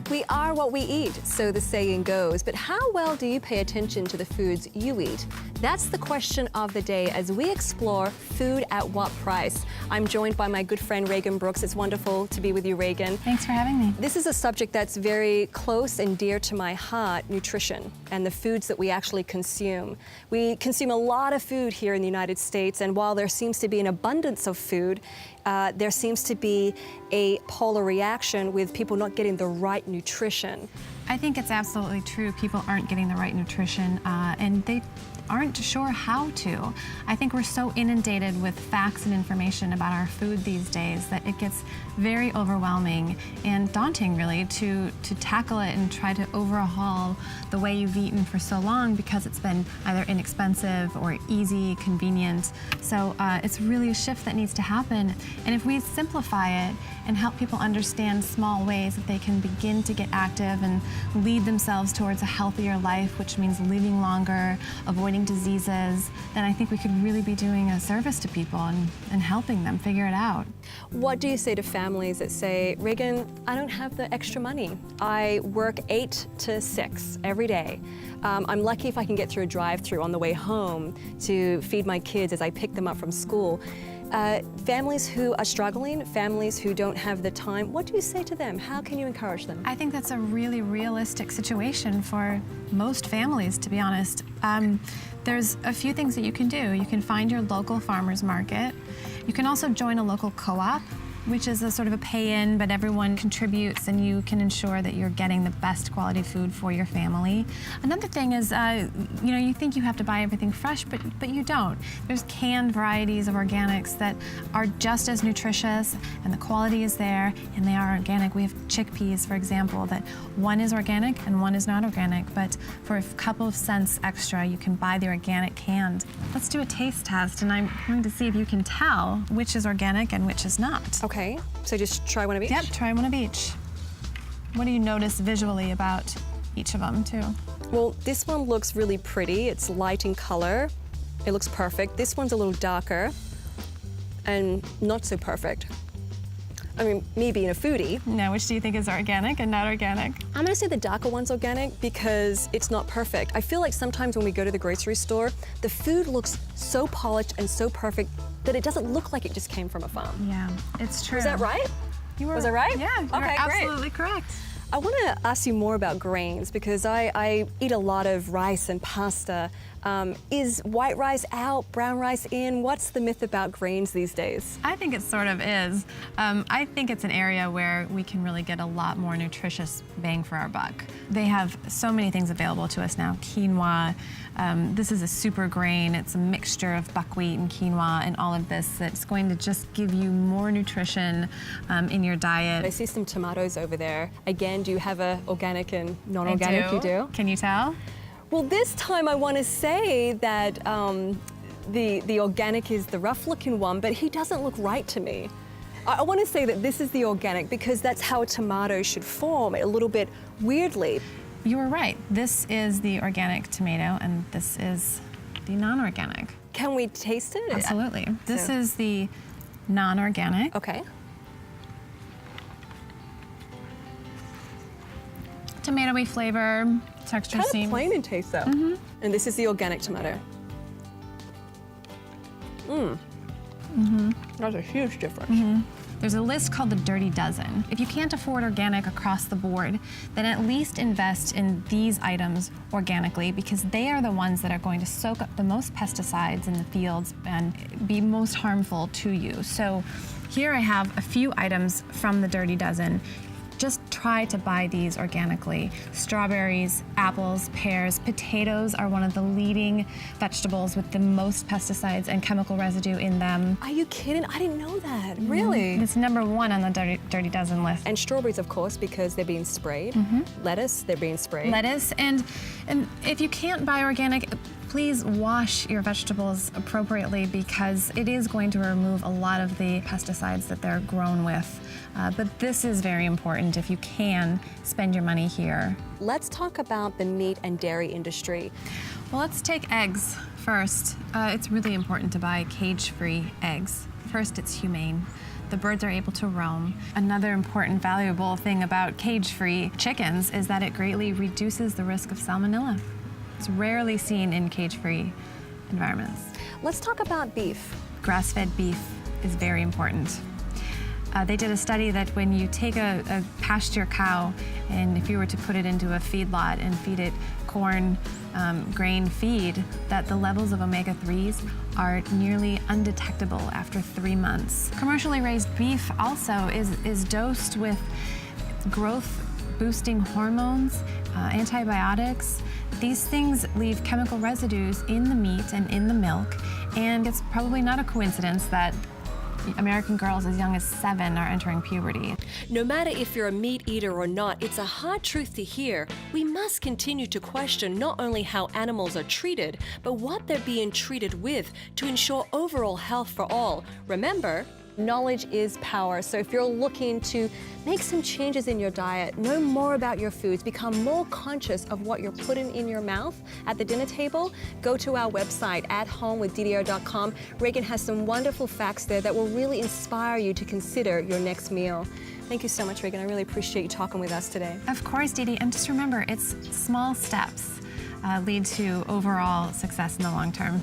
We are what we eat, so the saying goes, but how well do you pay attention to the foods you eat? That's the question of the day as we explore food at what price. I'm joined by my good friend Ragan Brookes. It's wonderful to be with you, Ragan. Thanks for having me. This is a subject that's very close and dear to my heart, nutrition and the foods that we actually consume. We consume a lot of food here in the United States, and while there seems to be an abundance of food, there seems to be a polar reaction with people not getting the right nutrition. I think it's absolutely true. People aren't getting the right nutrition, and they aren't sure how to. I think we're so inundated with facts and information about our food these days that it gets very overwhelming and daunting, really, to tackle it and try to overhaul the way you've eaten for so long because it's been either inexpensive or easy, convenient. So it's really a shift that needs to happen. And if we simplify it and help people understand small ways that they can begin to get active and lead themselves towards a healthier life, which means living longer, avoiding diseases, then I think we could really be doing a service to people and helping them figure it out. What do you say to families that say, Ragan, I don't have the extra money. I work 8 to 6 every day. I'm lucky if I can get through a drive-through on the way home to feed my kids as I pick them up from school. Families who are struggling, families who don't have the time, what do you say to them? How can you encourage them? I think that's a really realistic situation for most families, to be honest. There's a few things that you can do. You can find your local farmer's market. You can also join a local co-op, which is a sort of a pay-in, but everyone contributes and you can ensure that you're getting the best quality food for your family. Another thing is, you think you have to buy everything fresh, but you don't. There's canned varieties of organics that are just as nutritious and the quality is there and they are organic. We have chickpeas, for example, that one is organic and one is not organic, but for a couple of cents extra, you can buy the organic canned. Let's do a taste test and I'm going to see if you can tell which is organic and which is not. Okay, so just try one of each? Yep, try one of each. What do you notice visually about each of them, too? Well, this one looks really pretty. It's light in color. It looks perfect. This one's a little darker and not so perfect. I mean, me being a foodie. Now, which do you think is organic and not organic? I'm gonna say the darker one's organic because it's not perfect. I feel like sometimes when we go to the grocery store, the food looks so polished and so perfect that it doesn't look like it just came from a farm. Yeah, it's true. Was that right? Was that right? Yeah, you're okay, absolutely great. Correct. I want to ask you more about grains because I eat a lot of rice and pasta. Is white rice out, brown rice in? What's the myth about grains these days? I think it sort of is. I think it's an area where we can really get a lot more nutritious bang for our buck. They have so many things available to us now. Quinoa, this is a super grain. It's a mixture of buckwheat and quinoa and all of this that's going to just give you more nutrition in your diet. I see some tomatoes over there. Again, do you have a organic and non-organic? I do. You do? Can you tell? Well, this time I want to say that the organic is the rough-looking one, but he doesn't look right to me. I want to say that this is the organic because that's how a tomato should form, a little bit weirdly. You were right. This is the organic tomato, and this is the non-organic. Can we taste it? Absolutely. This is the non-organic. Okay. Tomatoey flavor, texture Kind seems of plain in taste, though. Mm-hmm. And this is the organic tomato. That's a huge difference. Mm-hmm. There's a list called the Dirty Dozen. If you can't afford organic across the board, then at least invest in these items organically because they are the ones that are going to soak up the most pesticides in the fields and be most harmful to you. So here I have a few items from the Dirty Dozen. Just try to buy these organically. Strawberries, apples, pears, potatoes are one of the leading vegetables with the most pesticides and chemical residue in them. Are you kidding? I didn't know that. Really? It's #1 on the Dirty Dozen list. And strawberries, of course, because they're being sprayed. Lettuce, they're being sprayed. Lettuce, and if you can't buy organic, please wash your vegetables appropriately because it is going to remove a lot of the pesticides that they're grown with. But this is very important if you can spend your money here. Let's talk about the meat and dairy industry. Well, let's take eggs first. It's really important to buy cage-free eggs. First, it's humane. the birds are able to roam. Another important, valuable thing about cage-free chickens is that it greatly reduces the risk of salmonella. It's rarely seen in cage-free environments. Let's talk about beef. Grass-fed beef is very important. They did a study that when you take a pasture cow and if you were to put it into a feedlot and feed it corn, grain feed, that the levels of omega-3s are nearly undetectable after 3 months. Commercially raised beef also is dosed with growth-boosting hormones, antibiotics. These things leave chemical residues in the meat and in the milk, and it's probably not a coincidence that American girls as young as 7 are entering puberty. No matter if you're a meat eater or not, it's a hard truth to hear. We must continue to question not only how animals are treated, but what they're being treated with to ensure overall health for all. Remember, Knowledge is power. So if you're looking to make some changes in your diet, know more about your foods, become more conscious of what you're putting in your mouth at the dinner table, go to our website, athomewithdidiayer.com. Ragan has some wonderful facts there that will really inspire you to consider your next meal. Thank you so much, Ragan. I really appreciate you talking with us today. Of course, Didi, and just remember, it's small steps lead to overall success in the long term.